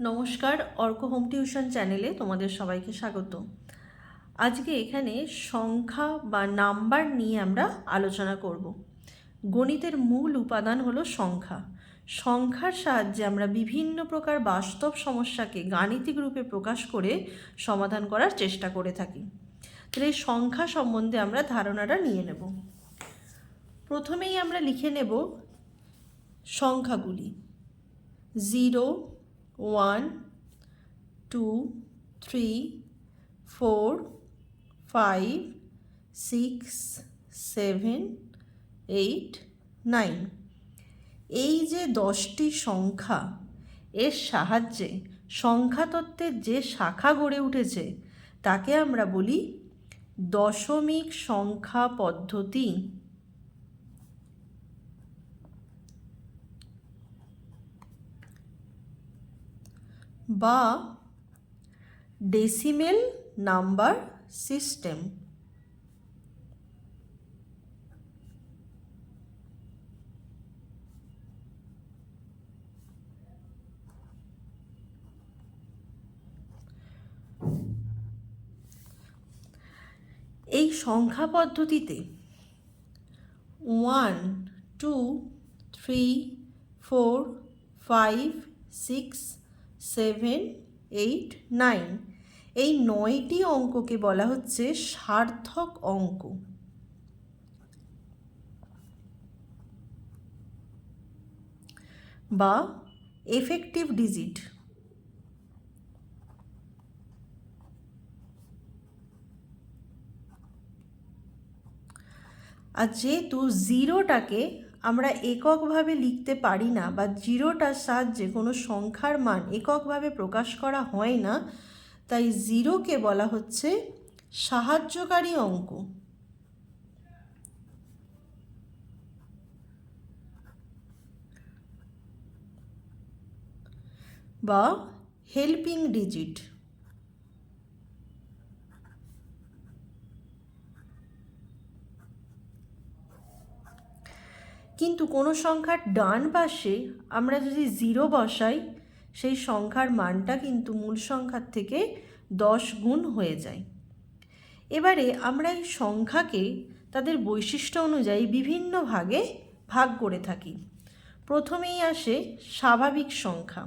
নমস্কার, Arka home tuition চ্যানেলে তোমাদের সবাইকে স্বাগত। আজকে এখানে সংখ্যা বা নাম্বার নিয়ে আমরা আলোচনা করব। গণিতের মূল উপাদান হলো সংখ্যা। সংখ্যার সাহায্যে আমরা বিভিন্ন প্রকার বাস্তব সমস্যাকে গাণিতিক রূপে প্রকাশ করে সমাধান করার চেষ্টা করে থাকি। তাহলে এই সংখ্যা সম্বন্ধে আমরা ধারণাটা নিয়ে নেব। প্রথমেই আমরা লিখে নেব সংখ্যাগুলি। 0, 1, 2, 3, 4, 5, 6, 7, 8, 9। এই যে 10টি সংখ্যা, এর সাহায্যে সংখ্যাতত্ত্বের যে শাখা গড়ে উঠেছে তাকে আমরা বলি দশমিক সংখ্যা পদ্ধতি বা ডেসিমেল নাম্বার সিস্টেম। এই সংখ্যা পদ্ধতিতে 1, 2, 3, 4, 5, 6, 7, 8, 9 এই 9টি অঙ্ককে বলা হচ্ছে সার্থক অঙ্ক বা এফেক্টিভ ডিজিট। আর যেহেতু জিরোটাকে আমরা এককভাবে লিখতে পারি না বা জিরোটার সাহায্যে কোনো সংখ্যার মান এককভাবে প্রকাশ করা হয় না, তাই জিরোকে বলা হচ্ছে সাহায্যকারী অঙ্ক বা হেল্পিং ডিজিট। কিন্তু কোনো সংখ্যার ডান পাশে আমরা যদি জিরো বসাই, সেই সংখ্যার মানটা কিন্তু মূল সংখ্যার থেকে 10 গুণ হয়ে যায়। এবারে আমরা এই সংখ্যাকে তাদের বৈশিষ্ট্য অনুযায়ী বিভিন্ন ভাগে ভাগ করে থাকি। প্রথমেই আসে স্বাভাবিক সংখ্যা।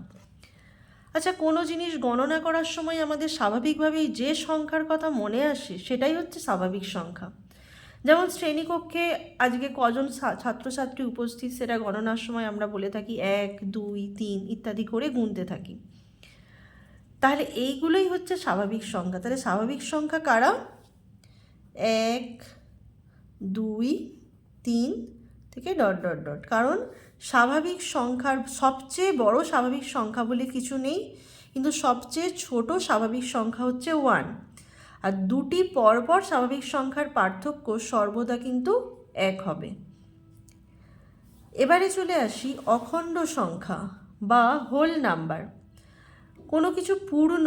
আচ্ছা, কোনো জিনিস গণনা করার সময় আমাদের স্বাভাবিকভাবেই যে সংখ্যার কথা মনে আসে সেটাই হচ্ছে স্বাভাবিক সংখ্যা। যেমন শ্রেণীকক্ষে আজকে কজন ছাত্রছাত্রী উপস্থিত সেটা গণনার সময় আমরা বলে থাকি 1, 2, 3 ইত্যাদি করে গুনতে থাকি। তাহলে এইগুলোই হচ্ছে স্বাভাবিক সংখ্যা। তাহলে স্বাভাবিক সংখ্যা কারা? 1, 2, 3 থেকে ... কারণ স্বাভাবিক সংখ্যার সবচেয়ে বড় স্বাভাবিক সংখ্যা বলে কিছু নেই, কিন্তু সবচেয়ে ছোট স্বাভাবিক সংখ্যা হচ্ছে 1। আর দুটি পরপর স্বাভাবিক সংখ্যার পার্থক্য সর্বদা কিন্তু 1 হবে। এবারে চলে আসি অখণ্ড সংখ্যা বা হোল নাম্বার। কোনো কিছু পূর্ণ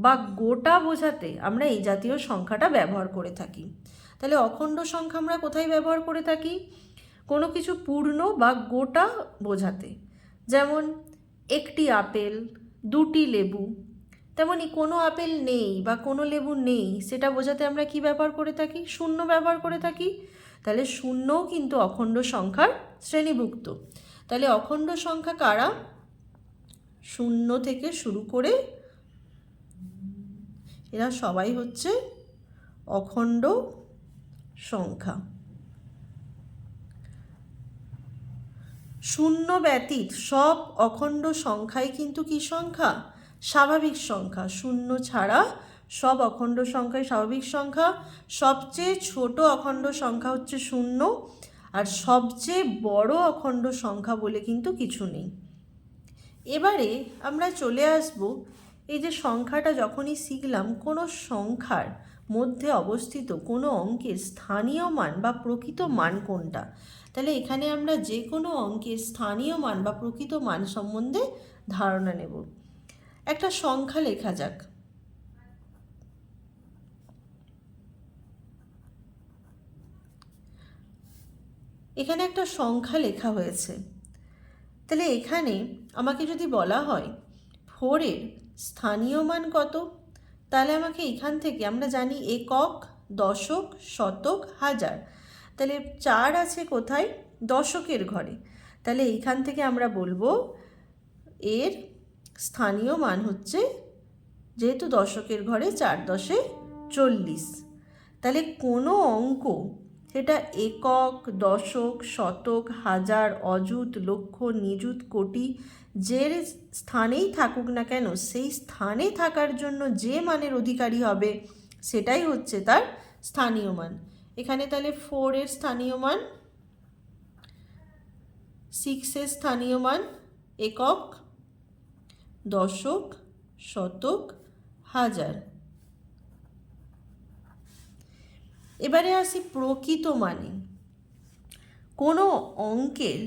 বা গোটা বোঝাতে আমরা এই জাতীয় সংখ্যাটা ব্যবহার করে থাকি। তাহলে অখণ্ড সংখ্যা আমরা কোথায় ব্যবহার করে থাকি? কোনো কিছু পূর্ণ বা গোটা বোঝাতে। যেমন একটি আপেল, দুটি লেবু। তেমনি কোনো আপেল নেই বা কোনো লেবু নেই, সেটা বোঝাতে আমরা কি ব্যবহার করে থাকি? শূন্য ব্যবহার করে থাকি। তাহলে শূন্যও কিন্তু অখণ্ড সংখ্যার শ্রেণীভুক্ত। তাহলে অখণ্ড সংখ্যা কারা? 0 থেকে শুরু করে এরা সবাই হচ্ছে অখণ্ড সংখ্যা। শূন্য ব্যতীত সব অখণ্ড সংখ্যাই কিন্তু কি সংখ্যা? স্বাভাবিক সংখ্যা। শূন্য ছাড়া সব অখণ্ড সংখ্যাই স্বাভাবিক সংখ্যা। সবচেয়ে ছোট অখণ্ড সংখ্যা হচ্ছে 0, আর সবচেয়ে বড় অখণ্ড সংখ্যা বলে কিন্তু কিছু নেই। এবারে আমরা চলে আসব, এই যে সংখ্যাটা যখনই শিখলাম, কোনো সংখ্যার মধ্যে অবস্থিত কোনো অঙ্কের স্থানীয় মান বা প্রকৃত মান কোনটা। তাহলে এখানে আমরা যে কোনো অঙ্কের স্থানীয় মান বা প্রকৃত মান সম্বন্ধে ধারণা নেব। একটা সংখ্যা লেখা যাক। এখানে একটা সংখ্যা লেখা হয়েছে। তাহলে এখানে আমাকে যদি বলা হয় 4-এর স্থানীয় মান কত? তাহলে আমাকে এখান থেকে আমরা জানি একক, দশক, শতক, হাজার। তাহলে 4 আছে কোথায়? দশকের ঘরে। তাহলে এইখান থেকে আমরা বলবো এর স্থানীয় মান হচ্ছে, যেহেতু দশকের ঘরে 4 দশে 40। তাহলে কোনো অঙ্ক, সেটা একক, দশক, শতক, হাজার, অযুত, লক্ষ, নিযুত, কোটি, যে স্থানেই থাকুক না কেন, সেই স্থানে থাকার জন্য যে মানের অধিকারী হবে সেটাই হচ্ছে তার স্থানীয় মান। এখানে তাহলে 4-এর স্থানীয় মান, 6-এর স্থানীয় মান একক, দশক, শতক, হাজার। এবারে আসি প্রকৃত মানে। কোনো অঙ্কের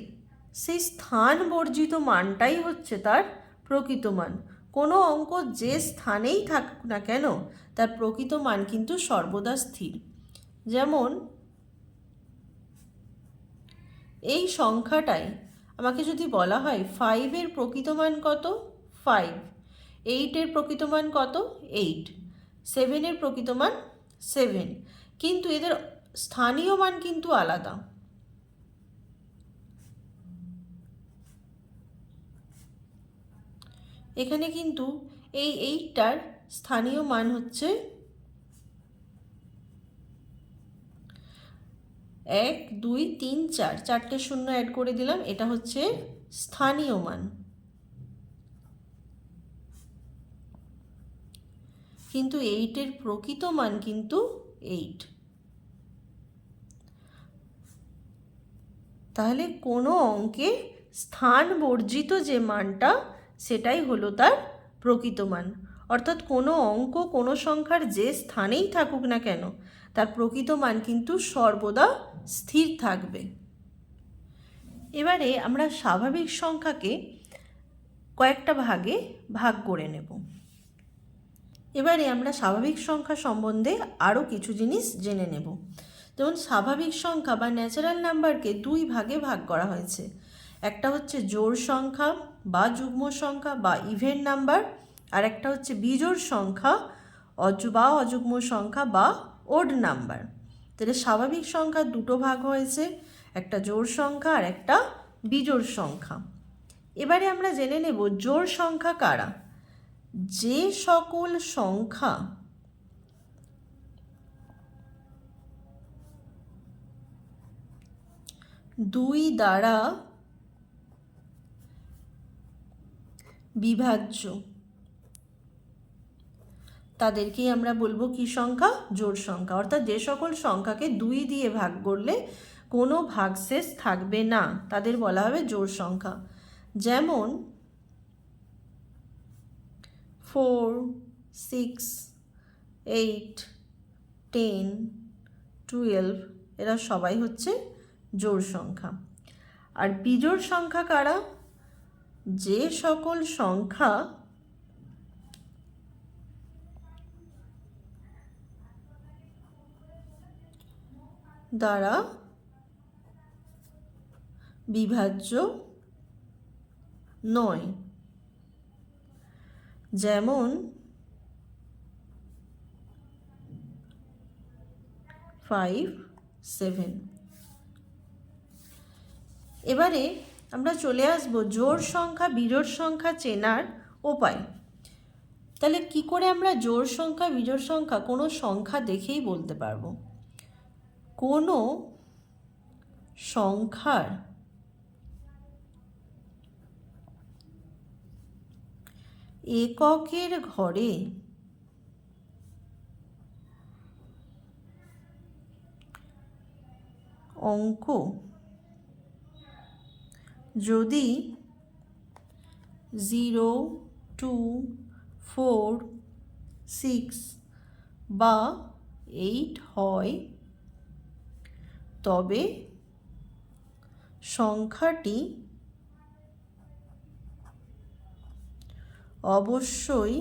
সেই স্থান বর্জিত মানটাই হচ্ছে তার প্রকৃত মান। কোনো অঙ্ক যে স্থানেই থাকুক না কেন, তার প্রকৃত মান কিন্তু সর্বদা স্থির। যেমন এই সংখ্যাটায় আমাকে যদি বলা হয় 5-এর প্রকৃত মান কত? 5। 8-এর প্রকৃত মান কত? 8। 7-এর প্রকৃত মান 7। কিন্তু এদের স্থানীয় মান কিন্তু আলাদা। এখানে কিন্তু এই 8টার স্থানীয় মান হচ্ছে 1, 2, 3, 4, 4টে শূন্য অ্যাড করে দিলাম, এটা হচ্ছে স্থানীয় মান। কিন্তু 8-এর প্রকৃত মান কিন্তু 8। তাহলে কোনো অঙ্কে স্থান বর্জিত যে মানটা, সেটাই হলো তার প্রকৃত মান। অর্থাৎ কোনো অঙ্ক, কোনো সংখ্যার যে স্থানেই থাকুক না কেন, তার প্রকৃত মান কিন্তু সর্বদা স্থির থাকবে। এবারে আমরা স্বাভাবিক সংখ্যাকে কয়েকটা ভাগে ভাগ করে নেব। এবারে আমরা স্বাভাবিক সংখ্যা সম্বন্ধে আরও কিছু জিনিস জেনে নেব। যেমন স্বাভাবিক সংখ্যা বা ন্যাচারাল নাম্বারকে 2 ভাগে ভাগ করা হয়েছে। একটা হচ্ছে জোড় সংখ্যা বা যুগ্ম সংখ্যা বা ইভেন নাম্বার, আর একটা হচ্ছে বিজোড় সংখ্যা বা অযুগ্ম সংখ্যা বা ওড নাম্বার। তাহলে স্বাভাবিক সংখ্যা দুটো ভাগ হয়েছে, একটা জোড় সংখ্যা আর একটা বিজোড় সংখ্যা। এবারে আমরা জেনে নেব জোড় সংখ্যা কারা। যে সকল সংখ্যা দুই দ্বারা বিভাজ্য, তাদেরকেই আমরা বলবো কি সংখ্যা? জোড় সংখ্যা। অর্থাৎ যে সকল সংখ্যাকে 2 দিয়ে ভাগ করলে কোনো ভাগশেষ থাকবে না, তাদের বলা হবে জোড় সংখ্যা। যেমন 4, 6, 8, 10, 12, এরা সবাই হচ্ছে জোড় সংখ্যা। আর বিজোড় সংখ্যা কারা? যে সকল সংখ্যা দ্বারা বিভাজ্য নয়। যেমন 5, 7। এবারে আমরা চলে আসব জোড় সংখ্যা বিজোড় সংখ্যা চেনার উপায়। তাহলে কি করে আমরা জোড় সংখ্যা বিজোড় সংখ্যা কোনো সংখ্যা দেখেই বলতে পারবো? কোনো সংখ্যার এককের ঘরে অঙ্ক যদি 0, 2, 4, 6 বা 8 হয়, তবে সংখ্যাটি অবশ্যই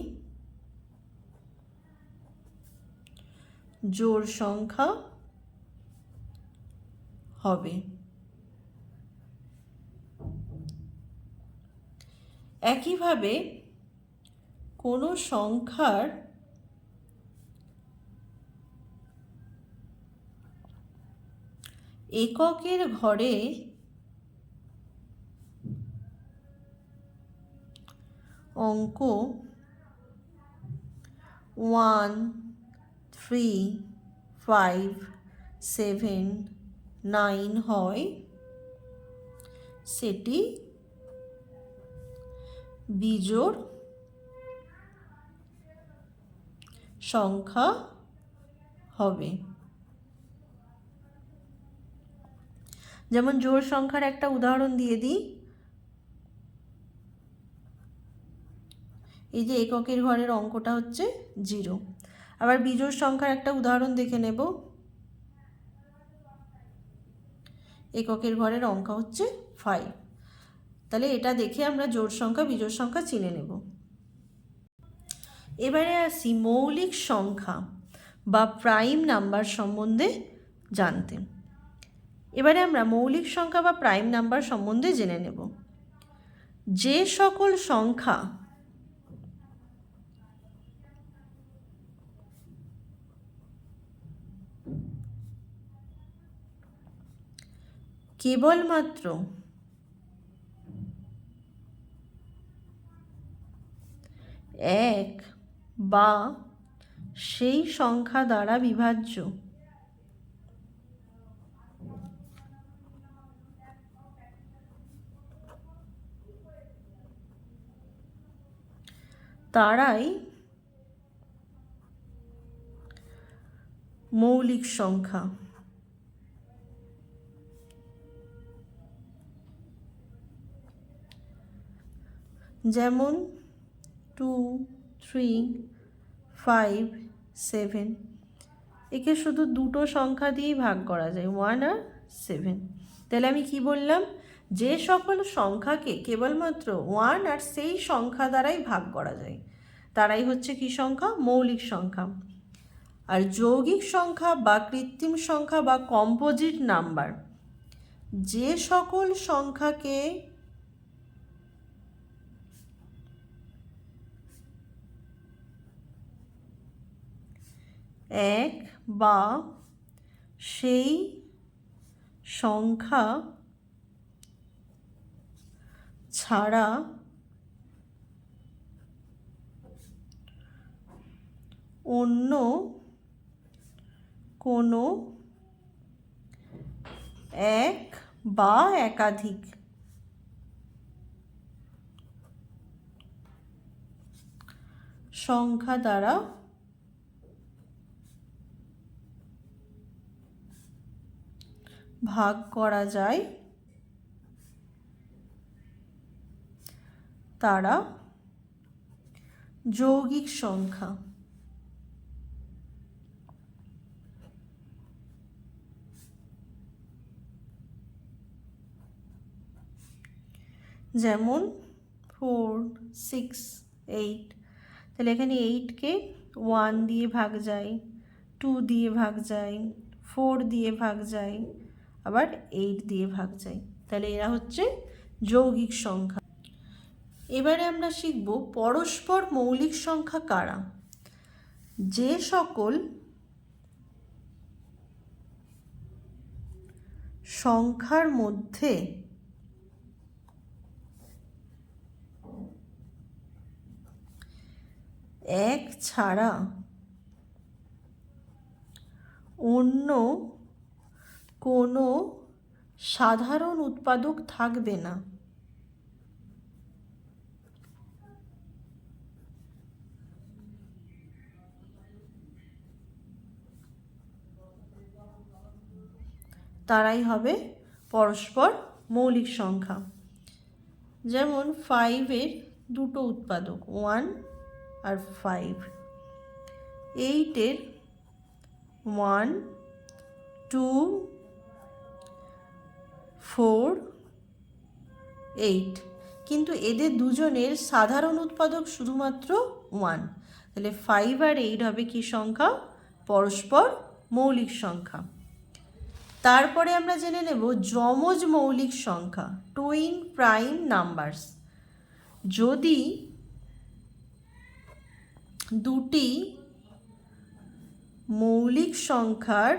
জোড় সংখ্যা হবে। একইভাবে কোনো সংখ্যার এককের ঘরে অঙ্ক 1, 3, 5, 7, 9 হয়, সেটি বিজোড় সংখ্যা হবে। যেমন জোড় সংখ্যার একটা উদাহরণ দিয়ে দিই। এই যে এককের ঘরের অঙ্কটা হচ্ছে 0। আবার বিজোড় সংখ্যার একটা উদাহরণ দেখে নেব। এককের ঘরের অঙ্ক হচ্ছে 5। তাহলে এটা দেখে আমরা জোড় সংখ্যা বিজোড় সংখ্যা চিনে নেব। এবারে আসি মৌলিক সংখ্যা বা প্রাইম নাম্বার সম্বন্ধে জানতে। এবারে আমরা মৌলিক সংখ্যা বা প্রাইম নাম্বার সম্বন্ধে জেনে নেব। যে সকল সংখ্যা কেবলমাত্র এক বা সেই সংখ্যা দ্বারা বিভাজ্য, তারাই মৌলিক সংখ্যা। যেমন 2, 3, 5, 7, একে শুধু দুটো সংখ্যা দিয়েই ভাগ করা যায়, 1 আর 7। তাহলে আমি কি বললাম? যে সকল সংখ্যাকে কেবলমাত্র 1 আর সেই সংখ্যা দ্বারাই ভাগ করা যায়, তারাই হচ্ছে কি সংখ্যা? মৌলিক সংখ্যা। আর যৌগিক সংখ্যা বা কৃত্রিম সংখ্যা বা কম্পোজিট নাম্বার, যে সকল সংখ্যাকে এক বা সেই সংখ্যা ছাড়া অন্য কোনো এক বা একাধিক সংখ্যা দ্বারা ভাগ করা যায়, তারা যৌগিক সংখ্যা। যেমন 4, 6, 8। তাহলে এখানে 8কে 1 দিয়ে ভাগ যায়, 2 দিয়ে ভাগ যায়, 4 দিয়ে ভাগ যায়, আবার 8 দিয়ে ভাগ যায়। তাহলে এরা হচ্ছে যৌগিক সংখ্যা। এবারে আমরা শিখব পরস্পর মৌলিক সংখ্যা কারা। যে সকল সংখ্যার মধ্যে এক ছাড়া অন্য কোনো সাধারণ উৎপাদক থাকবে না, তারাই হবে পরস্পর মৌলিক সংখ্যা। যেমন 5-এর দুটো উৎপাদক, 1 আর 5। 8-এর 1, 2, 4, 8, কিন্তু এদের দুজনের সাধারণ উৎপাদক শুধুমাত্র 1। তাহলে 5 আর 8 হবে কি সংখ্যা? পরস্পর মৌলিক সংখ্যা। তারপরে আমরা জেনে নেব যমজ মৌলিক সংখ্যা, টুইন প্রাইম নাম্বারস। যদি দুটি মৌলিক সংখ্যার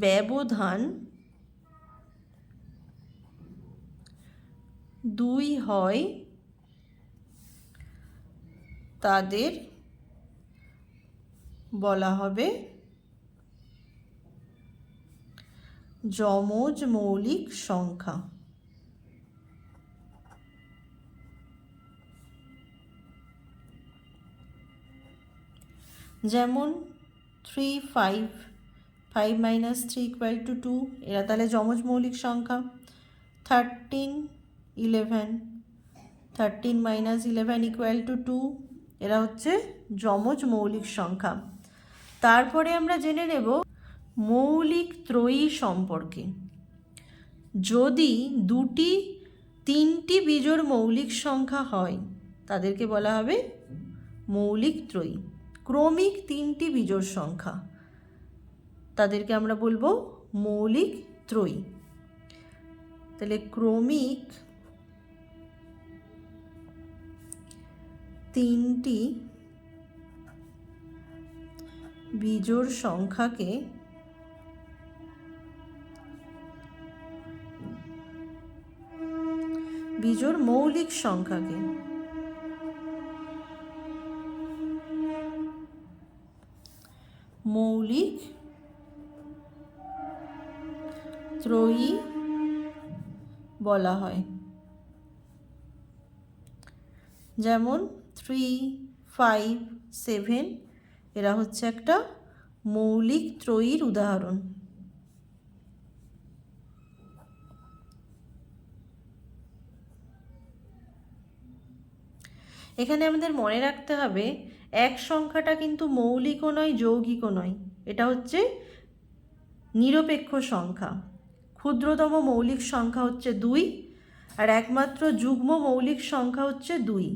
ব্যবধান 2 হয় তাদের বলা হবে যমজ মৌলিক সংখ্যা। যেমন 3, 5, 5 - 3 = 2, এরা তাহলে যমজ মৌলিক সংখ্যা। 13, 11, 13 - 11 = 2, এরা হচ্ছে যমজ মৌলিক সংখ্যা। তারপরে আমরা জেনে নেব মৌলিক ত্রয়ী সম্পর্কে। যদি দুটি 3টি বিজোড় মৌলিক সংখ্যা হয় তাদেরকে বলা হবে মৌলিক ত্রয়ী। ক্রমিক 3টি বিজোড় সংখ্যা তাদেরকে আমরা বলবো মৌলিক ত্রয়ী। তাহলে ক্রমিক 3টি বিজোড় সংখ্যাকে বিজোড় মৌলিক সংখ্যাকে মৌলিক ত্রয়ী বলা হয়। যেমন 3, 5, 7 এরা হচ্ছে একটা মৌলিক ত্রয়ীর উদাহরণ। এখানে আমাদের মনে রাখতে হবে এক সংখ্যাটা কিন্তু মৌলিকও নয় যৌগিকও নয়, এটা হচ্ছে নিরপেক্ষ সংখ্যা। ক্ষুদ্রতম মৌলিক সংখ্যা হচ্ছে 2 আর একমাত্র যুগ্ম মৌলিক সংখ্যা হচ্ছে 2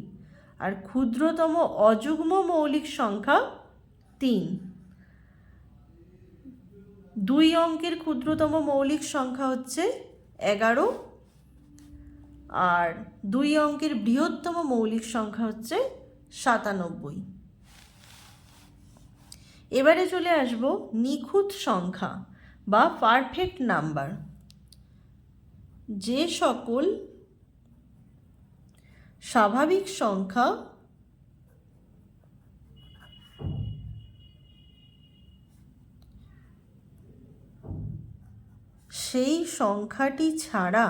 আর ক্ষুদ্রতম অযুগ্ম মৌলিক সংখ্যা 3। 2 অঙ্কের ক্ষুদ্রতম মৌলিক সংখ্যা হচ্ছে 11 আর 2 অঙ্কের বৃহত্তম মৌলিক সংখ্যা হচ্ছে 97। এবারে চলে আসব নিখুঁত সংখ্যা বা পারফেক্ট নাম্বার। যে সকল স্বাভাবিক সংখ্যা সেই সংখ্যাটি ছাড়া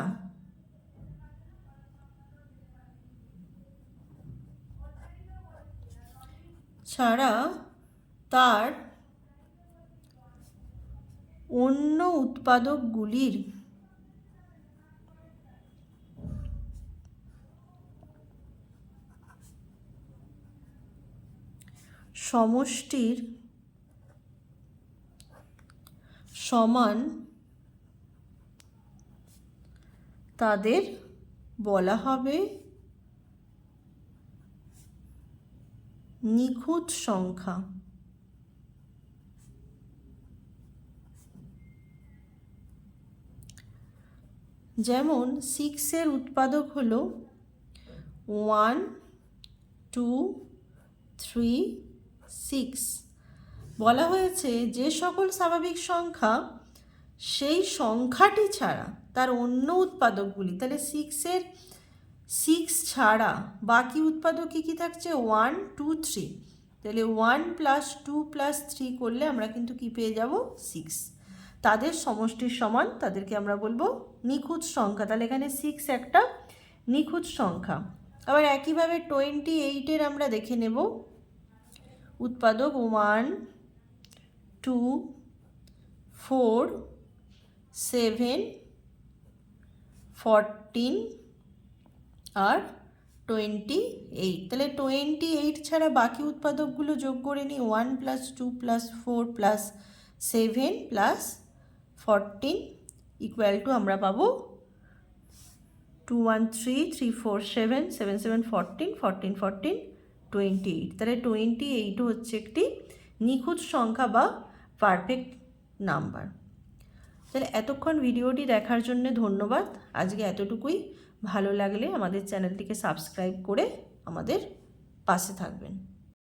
তার অন্য উৎপাদকগুলির সমষ্টির সমান তাদের বলা হবে নিখুঁত সংখ্যা। যেমন 6 উৎপাদক হলো 1, 2, 3, 6। বলা হয়েছে যে সকল স্বাভাবিক সংখ্যা সেই সংখ্যাটি ছাড়া তার অন্য উৎপাদকগুলি, তাহলে 6 ছাড়া বাকি উৎপাদক কী কী থাকছে 1, 2, 3। তাহলে 1 + 2 + 3 করলে আমরা কিন্তু কি পেয়ে যাব 6। তাদের সমষ্টির সমান তাদেরকে আমরা বলবো নিখুঁত সংখ্যা। তাহলে এখানে 6 একটা নিখুঁত সংখ্যা। আবার একইভাবে 28 আমরা দেখে নেব উৎপাদক 1, 2, 4, 7, 14 আর 28। তাহলে 28 ছাড়া বাকি উৎপাদকগুলো যোগ করে নিই 1 + 2 + 4 + 7 + 14 = আমরা পাবো 2, 1, 3, 3, 4, 7, 7, 7, 14, 14, 14, 28। তাহলে 28 হচ্ছে একটি নিখুঁত সংখ্যা বা পারফেক্ট নাম্বার। তাহলে এতক্ষণ ভিডিওটি দেখার জন্য ধন্যবাদ। আজকে এতটুকুই। ভালো লাগলে আমাদের চ্যানেলটিকে সাবস্ক্রাইব করে আমাদের পাশে থাকবেন।